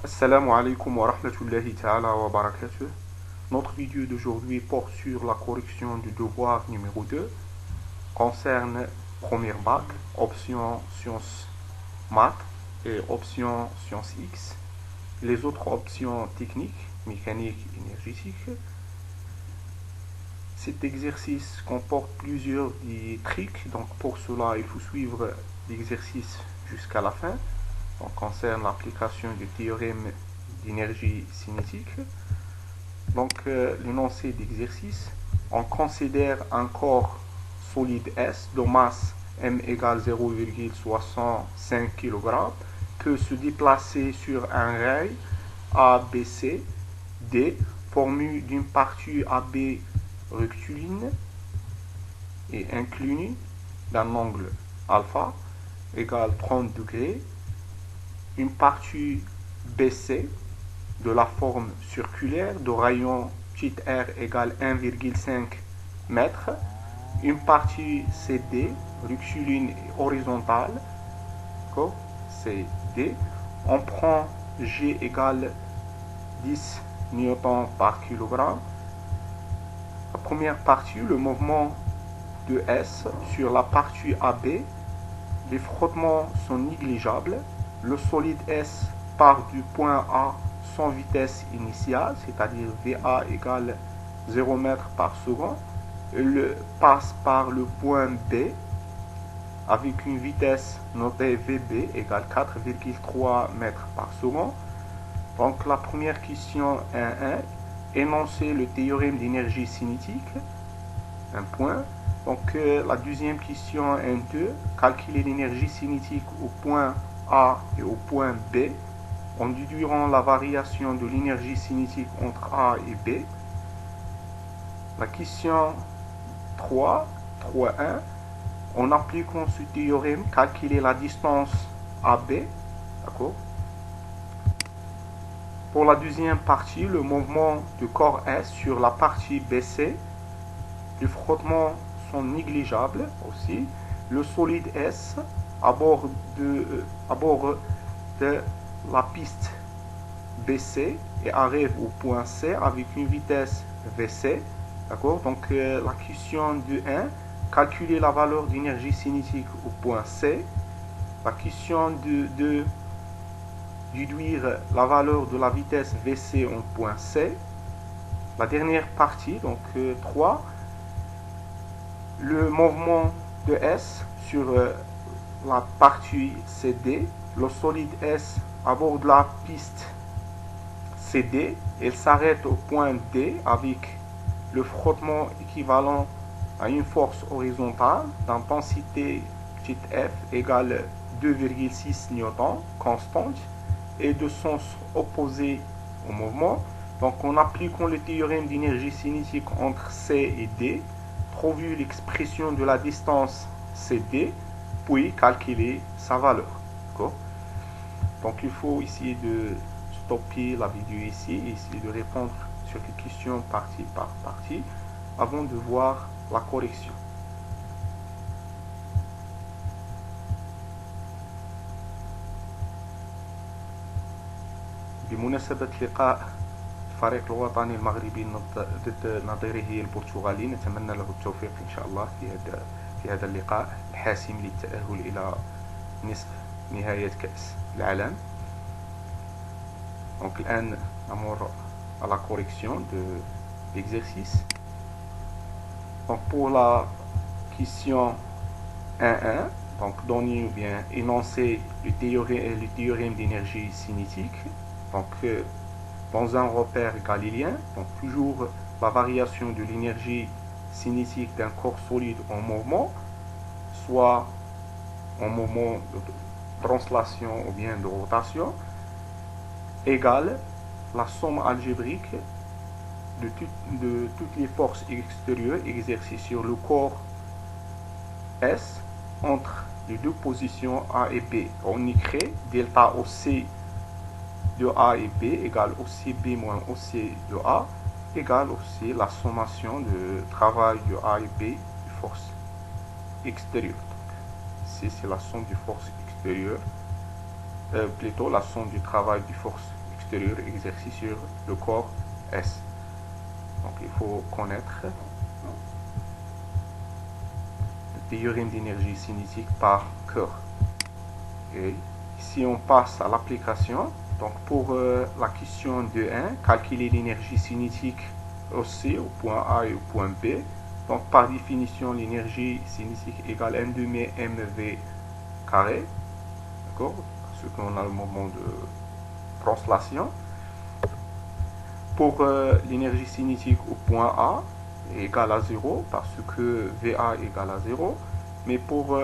Assalamu alaikum wa rahmatullahi ta'ala wa barakatuh. Notre vidéo d'aujourd'hui porte sur la correction du devoir numéro 2, concerne première bac, option sciences maths et option sciences X. Les autres options techniques, mécanique, énergétique. Cet exercice comporte plusieurs tricks, donc pour cela il faut suivre l'exercice jusqu'à la fin. On concerne l'application du théorème d'énergie cinétique. Donc, l'énoncé d'exercice, on considère un corps solide S de masse m égale 0,65 kg peut se déplacer sur un rail ABC D formé d'une partie AB rectiligne et inclinée d'un angle alpha égale 30 degrés, une partie BC de la forme circulaire de rayon r égale 1,5 m, une partie CD rectiligne et horizontale, CD, on prend G égale 10 newtons par kilogramme. La première partie, le mouvement de S sur la partie AB, les frottements sont négligeables. Le solide S part du point A sans vitesse initiale, c'est-à-dire VA égale 0 m par seconde. Il passe par le point B avec une vitesse notée VB égale 4,3 m par seconde. Donc la première question 1.1, énoncer le théorème d'énergie cinétique, un point. Donc la deuxième question 1.2, calculer l'énergie cinétique au point A et au point B en déduisant la variation de l'énergie cinétique entre A et B. La question 3.1, en appliquant ce théorème, calculer la distance AB. D'accord. Pour la deuxième partie, le mouvement du corps S sur la partie BC, les frottements sont négligeables aussi. Le solide S à bord de la piste BC et arrive au point C avec une vitesse VC. D'accord. Donc la question de 1, calculer la valeur d'énergie cinétique au point C. La question de 2, déduire la valeur de la vitesse VC en point C. La dernière partie, donc 3, le mouvement de S sur la partie CD, le solide S à bord de la piste CD, il s'arrête au point D avec le frottement équivalent à une force horizontale d'intensité f égale 2,6 newtons constante et de sens opposé au mouvement. Donc en appliquant le théorème d'énergie cinétique entre C et D, trouver l'expression de la distance CD, puis calculer sa valeur. Donc il faut essayer de stopper la vidéo ici et essayer de répondre sur les questions partie par partie avant de voir la correction. بمناسبة لقاء الفريق الوطني المغربي ضد نظيره البرتغالي، نتمنى له التوفيق إن شاء الله في هذا اللقاء الحاسم للتأهل إلى نصف نهاية كأس العالم. Donc الآن نمر à la correction de l'exercice. Donc pour la question 1.1, donc donner ou bien énoncer le théorème d'énergie cinétique. Donc dans un repère galiléen, donc toujours la variation de l'énergie cinétique d'un corps solide en mouvement, soit en mouvement de translation ou bien de rotation, égale la somme algébrique de toutes les forces extérieures exercées sur le corps S entre les deux positions A et B. On écrit delta OC de A et B égale OCB moins OC de A égale aussi la sommation de travail de A et B de force extérieure. Donc, ici, c'est la somme des forces extérieures, plutôt la somme du travail des forces extérieur exercée sur le corps S. Donc il faut connaître le théorème d'énergie cinétique par cœur. Et ici on passe à l'application. Donc pour la question de 1, calculer l'énergie cinétique au C, au point A et au point B. Donc par définition, l'énergie cinétique égale 1 demi mv carré. D'accord? Parce qu'on a le moment de translation. Pour l'énergie cinétique au point A est égale à 0 parce que VA égale à 0. Mais pour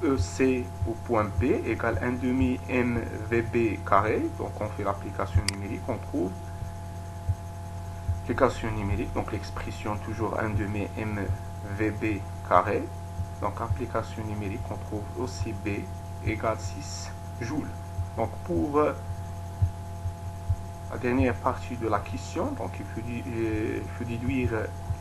EC au point B égale 1 demi mvb carré. Donc on fait l'application numérique, on trouve l'application numérique, donc l'expression toujours 1 demi mvb carré. Donc application numérique, on trouve OCB égale 6 joules. Donc pour la dernière partie de la question, donc il faut déduire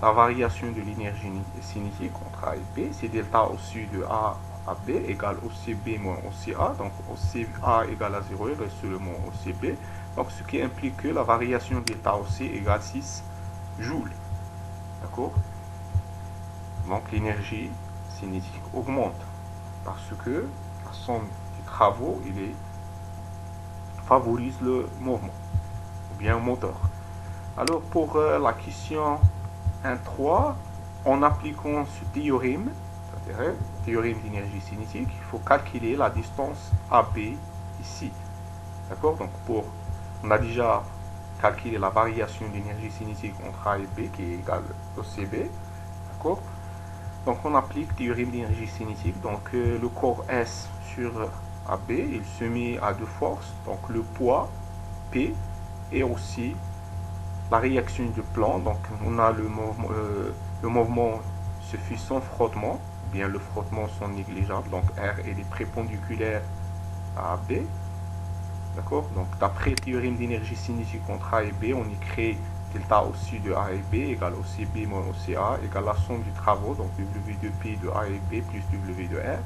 la variation de l'énergie cinétique entre A et B. C'est delta au-dessus de A à B égale OCB moins OCA. Donc OCA égale à 0, il reste seulement OCB. Donc ce qui implique que la variation delta OC égale 6 joules. D'accord? Donc l'énergie cinétique augmente parce que la somme des travaux favorise le mouvement ou bien le moteur. Alors pour la question 1.3, en appliquant ce théorème, c'est-à-dire théorème d'énergie cinétique, il faut calculer la distance AB ici. D'accord? Donc on a déjà calculé la variation d'énergie cinétique entre A et B qui est égale au CB. D'accord? Donc on applique le théorème d'énergie cinétique. Donc le corps S sur AB, il se met à deux forces. Donc le poids P et aussi la réaction du plan. Donc on a le mouvement se fait sans frottement, ou bien le frottement sont négligeables. Donc R est perpendiculaire à AB. D'accord? Donc d'après le théorème d'énergie cinétique entre A et B, on écrit delta au-dessus de A et B égale OCB moins OCA égale la somme du travaux, donc W de P de A et B plus W de R.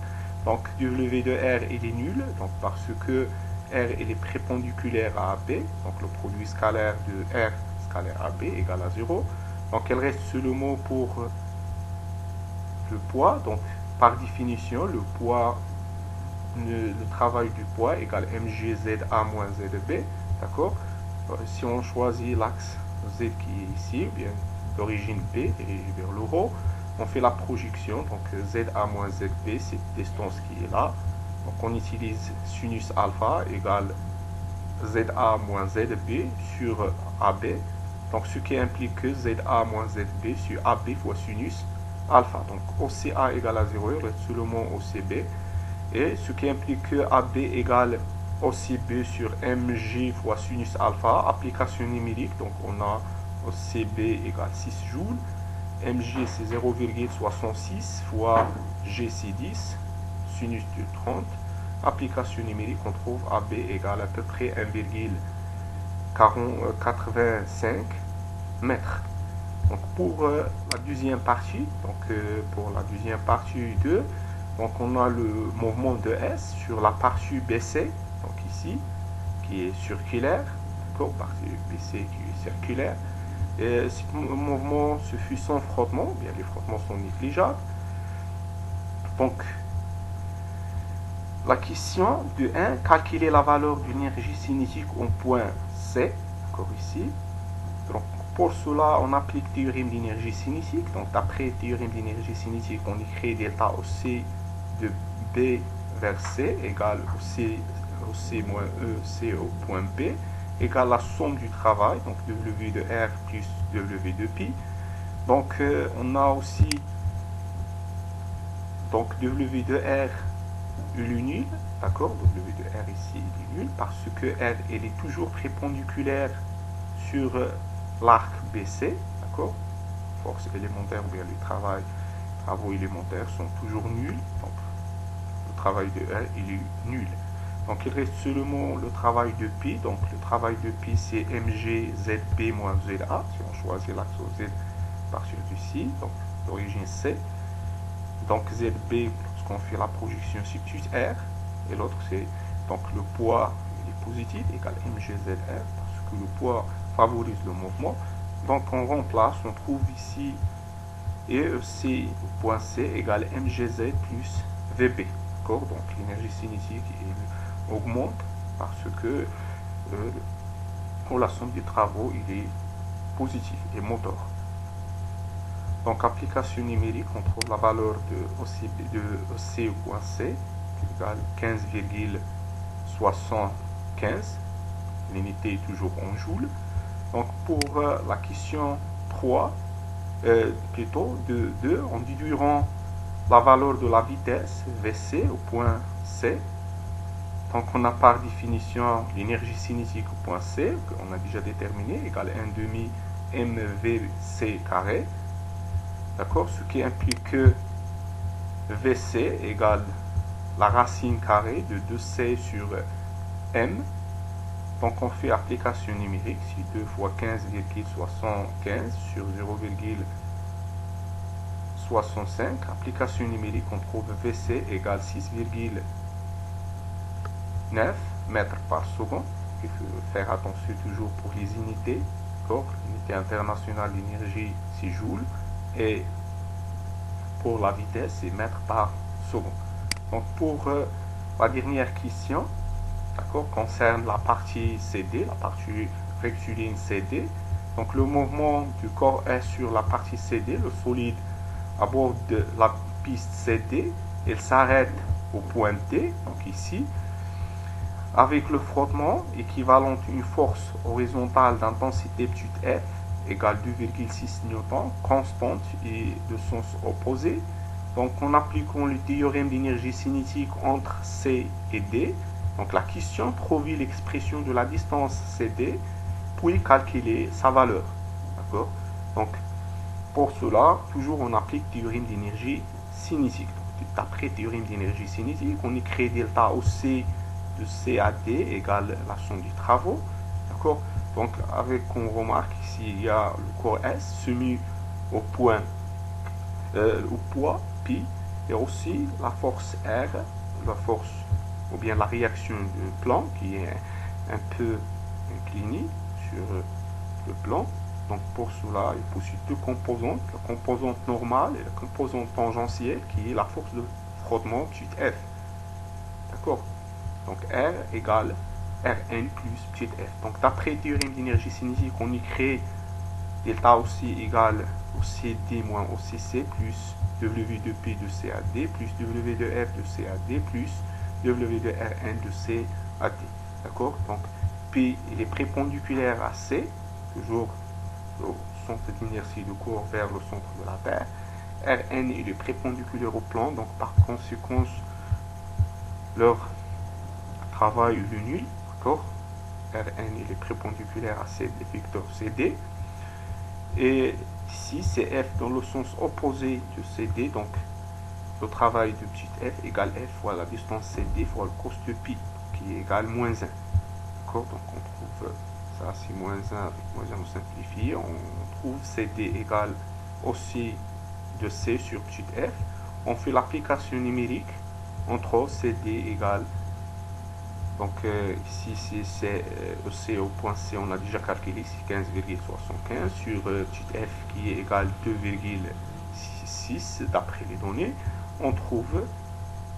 Donc W de R il est nul, donc parce que R il est perpendiculaire à AB, donc le produit scalaire de R scalaire AB égale à 0. Donc il reste seulement pour le poids, donc par définition le poids, le travail du poids égale mgza moins zb, d'accord? Si on choisit l'axe Z qui est ici, bien d'origine B dirigée vers le haut, on fait la projection, donc ZA moins ZB, c'est la distance qui est là. Donc on utilise sinus alpha égale ZA moins ZB sur AB. Donc ce qui implique que ZA moins ZB sur AB fois sinus alpha. Donc OCA égale à 0, il reste seulement OCB. Et ce qui implique que AB égale OCB sur mg fois sinus alpha, application numérique, donc on a OCB égale 6 joules, mg c'est 0,66 fois g c'est 10, sinus de 30, application numérique, on trouve AB égale à peu près 1,85 mètres. Donc pour la deuxième partie, pour la deuxième partie 2, donc on a le mouvement de S sur la partie BC, donc ici, qui est circulaire, d'accord, partie BC qui est circulaire. Et ce mouvement se fait sans frottement, bien les frottements sont négligeables. Donc la question de 1, calculer la valeur de l'énergie cinétique au point C, d'accord ici. Donc pour cela, on applique le théorème d'énergie cinétique. Donc d'après le théorème d'énergie cinétique, on écrit delta au C de B vers C égale au C moins E, C au point B, égale la somme du travail, donc W de R plus W de pi. Donc on a aussi donc W de R il est nul, d'accord, W de R ici il est nul parce que R il est toujours perpendiculaire sur l'arc BC, d'accord, force élémentaire ou bien les travaux élémentaires sont toujours nuls, donc le travail de R il est nul. Donc il reste seulement le travail de pi, donc le travail de pi c'est mg zb moins za, si on choisit l'axe Z à partir d'ici, donc l'origine C, donc zb lorsqu'on fait la projection c'est plus R, et l'autre c'est donc le poids il est positif égale mgzr, parce que le poids favorise le mouvement. Donc on remplace, on trouve ici EEC au point C égale mgz plus vb. D'accord? Donc l'énergie cinétique augmente parce que pour la somme des travaux, il est positif et moteur. Donc application numérique, on trouve la valeur de EC au point C égale 15,75. L'unité est toujours en joules. Donc pour la question 3, plutôt de 2, en déduirant la valeur de la vitesse Vc au point C. Donc on a par définition l'énergie cinétique au point C, qu'on a déjà déterminé, égale 1 demi mvc carré. D'accord? Ce qui implique que Vc égale la racine carrée de 2c sur m. Donc on fait application numérique, si 2 fois 15,75 sur 0,65. Application numérique, on trouve Vc égale 6,9 mètres par seconde. Il faut faire attention toujours pour les unités. L'unité internationale d'énergie, c'est joules. Et pour la vitesse, c'est mètres par seconde. Donc pour la dernière question, d'accord, concerne la partie CD, la partie rectiligne CD. Donc le mouvement du corps est sur la partie CD, le solide aborde la piste CD, il s'arrête au point D, donc ici, avec le frottement équivalent à une force horizontale d'intensité petite f égale 2,6 newtons, constante et de sens opposé. Donc en appliquant le théorème d'énergie cinétique entre C et D, donc la question trouve l'expression de la distance CD, puis calculer sa valeur. D'accord? Donc pour cela, toujours on applique le théorème d'énergie cinétique. D'après le théorème d'énergie cinétique, on écrit delta OC de C à D égale la somme des travaux. D'accord? Donc avec, on remarque ici, il y a le corps S soumis au point, au poids Pi, et aussi la force R, la force ou bien la réaction du plan qui est un peu inclinée sur le plan. Donc pour cela, il possède deux composantes, la composante normale et la composante tangentielle qui est la force de frottement petite f. D'accord? Donc R égale Rn plus petite f. Donc d'après le théorème d'énergie cinétique, on écrit delta aussi égale OCD moins OCC plus W de P de C à D plus W de F de C à D plus W de Rn de C à D. D'accord? Donc P il est prépondiculaire à C, toujours le centre d'inertie du corps vers le centre de la Terre. Rn il est prépondiculaire au plan, donc par conséquent leur travail est nul. D'accord? Rn il est prépondiculaire à C des vecteurs CD. Et ici c'est F dans le sens opposé de CD, donc le travail de petite f égale f fois la distance CD fois le cos de pi qui est égal moins 1. D'accord? Donc on trouve ça, c'est moins 1 avec moins 1 on simplifie, on trouve CD égale aussi de C sur petite f. On fait l'application numérique, on trouve CD égale, donc ici c'est EC au point C, on a déjà calculé, c'est 15,75 sur petite f qui est égal 2,6 d'après les données. On trouve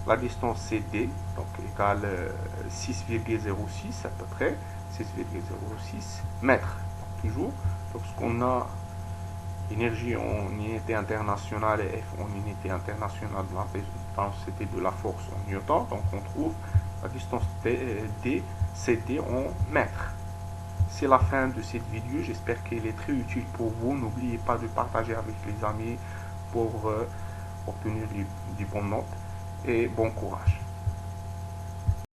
la distance CD, donc égale 6,06 à peu près, 6,06 mètres. Donc, toujours, lorsqu'on a énergie en unité internationale et F en unité internationale de la densité de la force en newton, donc on trouve la distance D, CD en mètres. C'est la fin de cette vidéo, j'espère qu'elle est très utile pour vous. N'oubliez pas de partager avec les amis pour obtenir des bonnes notes et bon courage.